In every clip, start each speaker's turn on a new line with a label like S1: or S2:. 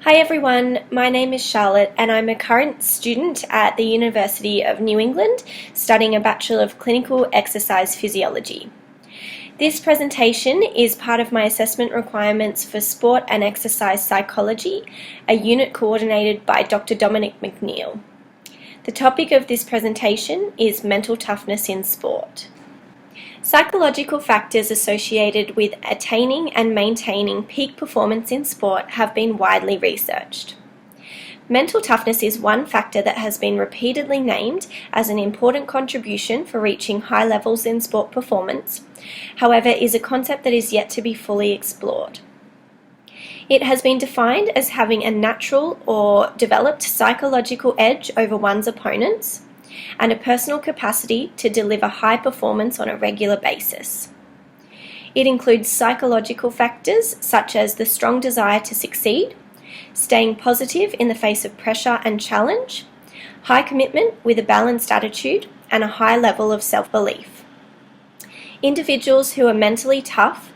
S1: Hi everyone, my name is Charlotte and I'm a current student at the University of New England studying a Bachelor of Clinical Exercise Physiology. This presentation is part of my assessment requirements for Sport and Exercise Psychology, a unit coordinated by Dr. Dominic McNeil. The topic of this presentation is mental toughness in sport. Psychological factors associated with attaining and maintaining peak performance in sport have been widely researched. Mental toughness is one factor that has been repeatedly named as an important contribution for reaching high levels in sport performance, however, is a concept that is yet to be fully explored. It has been defined as having a natural or developed psychological edge over one's opponents, and a personal capacity to deliver high performance on a regular basis. It includes psychological factors such as the strong desire to succeed, staying positive in the face of pressure and challenge, high commitment with a balanced attitude, and a high level of self-belief. Individuals who are mentally tough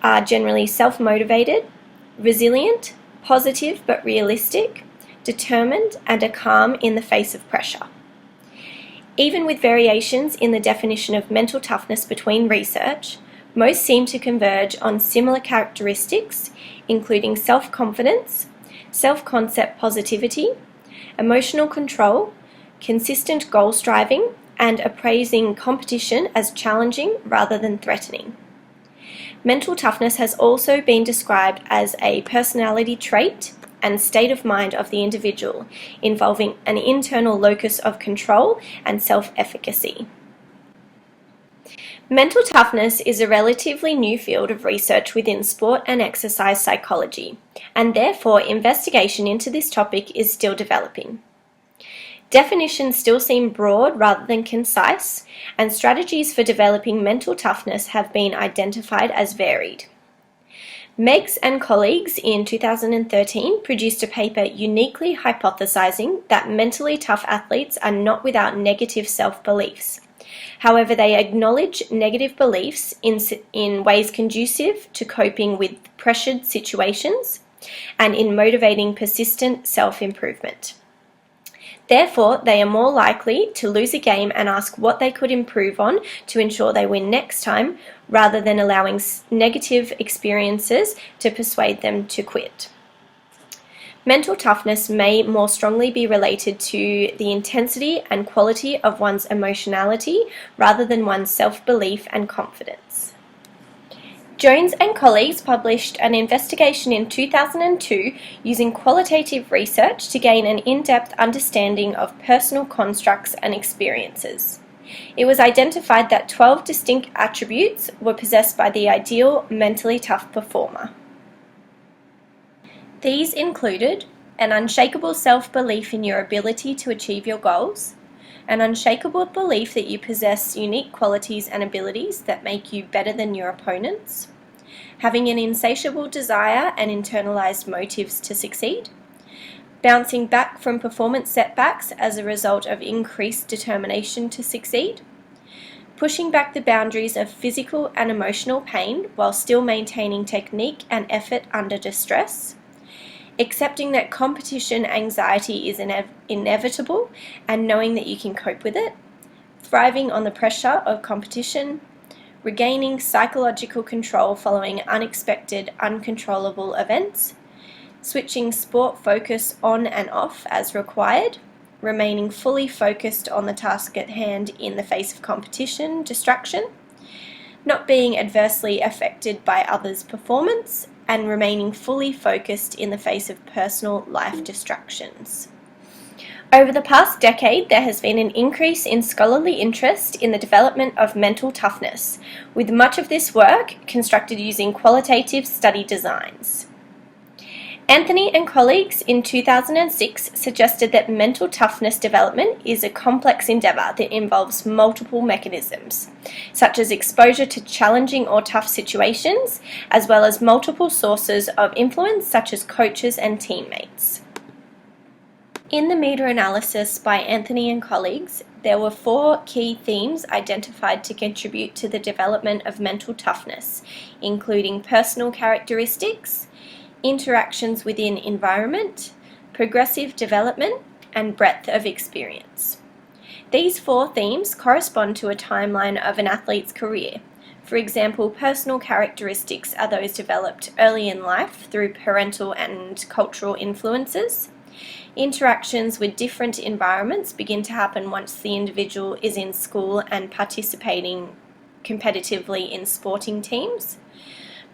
S1: are generally self-motivated, resilient, positive but realistic, determined, and are calm in the face of pressure. Even with variations in the definition of mental toughness between research, most seem to converge on similar characteristics, including self-confidence, self-concept positivity, emotional control, consistent goal striving, and appraising competition as challenging rather than threatening. Mental toughness has also been described as a personality trait and state of mind of the individual, involving an internal locus of control and self-efficacy. Mental toughness is a relatively new field of research within sport and exercise psychology, and therefore investigation into this topic is still developing. Definitions still seem broad rather than concise, and strategies for developing mental toughness have been identified as varied. Meggs and colleagues in 2013 produced a paper uniquely hypothesizing that mentally tough athletes are not without negative self-beliefs. However, they acknowledge negative beliefs in ways conducive to coping with pressured situations and in motivating persistent self-improvement. Therefore, they are more likely to lose a game and ask what they could improve on to ensure they win next time, rather than allowing negative experiences to persuade them to quit. Mental toughness may more strongly be related to the intensity and quality of one's emotionality rather than one's self-belief and confidence. Jones and colleagues published an investigation in 2002 using qualitative research to gain an in-depth understanding of personal constructs and experiences. It was identified that 12 distinct attributes were possessed by the ideal mentally tough performer. These included an unshakable self-belief in your ability to achieve your goals, an unshakable belief that you possess unique qualities and abilities that make you better than your opponents, having an insatiable desire and internalized motives to succeed, bouncing back from performance setbacks as a result of increased determination to succeed, pushing back the boundaries of physical and emotional pain while still maintaining technique and effort under distress, accepting that competition anxiety is inevitable and knowing that you can cope with it, thriving on the pressure of competition, regaining psychological control following unexpected, uncontrollable events, switching sport focus on and off as required, remaining fully focused on the task at hand in the face of competition, distraction, not being adversely affected by others' performance, and remaining fully focused in the face of personal life distractions. Over the past decade, there has been an increase in scholarly interest in the development of mental toughness, with much of this work constructed using qualitative study designs. Anthony and colleagues in 2006 suggested that mental toughness development is a complex endeavor that involves multiple mechanisms, such as exposure to challenging or tough situations, as well as multiple sources of influence such as coaches and teammates. In the meta-analysis by Anthony and colleagues, there were 4 key themes identified to contribute to the development of mental toughness, including personal characteristics, interactions within environment, progressive development, and breadth of experience. These 4 themes correspond to a timeline of an athlete's career. For example, personal characteristics are those developed early in life through parental and cultural influences. Interactions with different environments begin to happen once the individual is in school and participating competitively in sporting teams.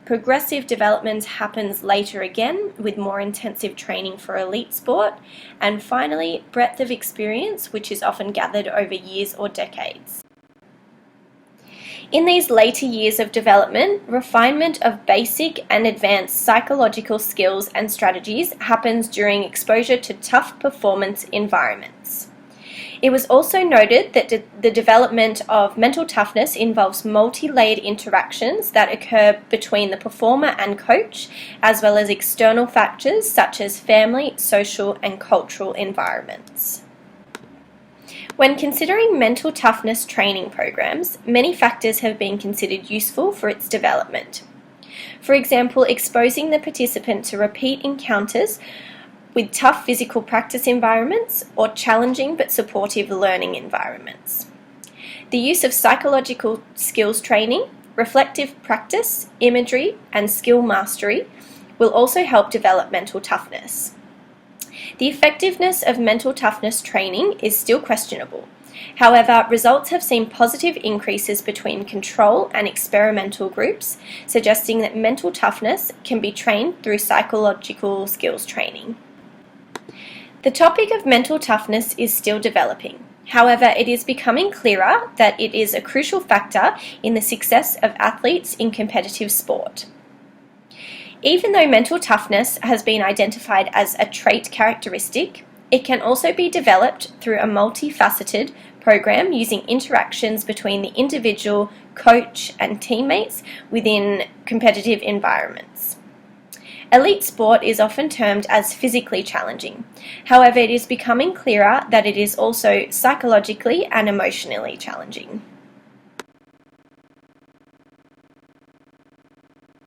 S1: Progressive development happens later again with more intensive training for elite sport. And finally, breadth of experience, which is often gathered over years or decades. In these later years of development, refinement of basic and advanced psychological skills and strategies happens during exposure to tough performance environments. It was also noted that the development of mental toughness involves multi-layered interactions that occur between the performer and coach, as well as external factors such as family, social, and cultural environments. When considering mental toughness training programs, many factors have been considered useful for its development. For example, exposing the participant to repeat encounters with tough physical practice environments or challenging but supportive learning environments. The use of psychological skills training, reflective practice, imagery, and skill mastery will also help develop mental toughness. The effectiveness of mental toughness training is still questionable. However, results have seen positive increases between control and experimental groups, suggesting that mental toughness can be trained through psychological skills training. The topic of mental toughness is still developing. However, it is becoming clearer that it is a crucial factor in the success of athletes in competitive sport. Even though mental toughness has been identified as a trait characteristic, it can also be developed through a multifaceted program using interactions between the individual, coach, and teammates within competitive environments. Elite sport is often termed as physically challenging. However, it is becoming clearer that it is also psychologically and emotionally challenging.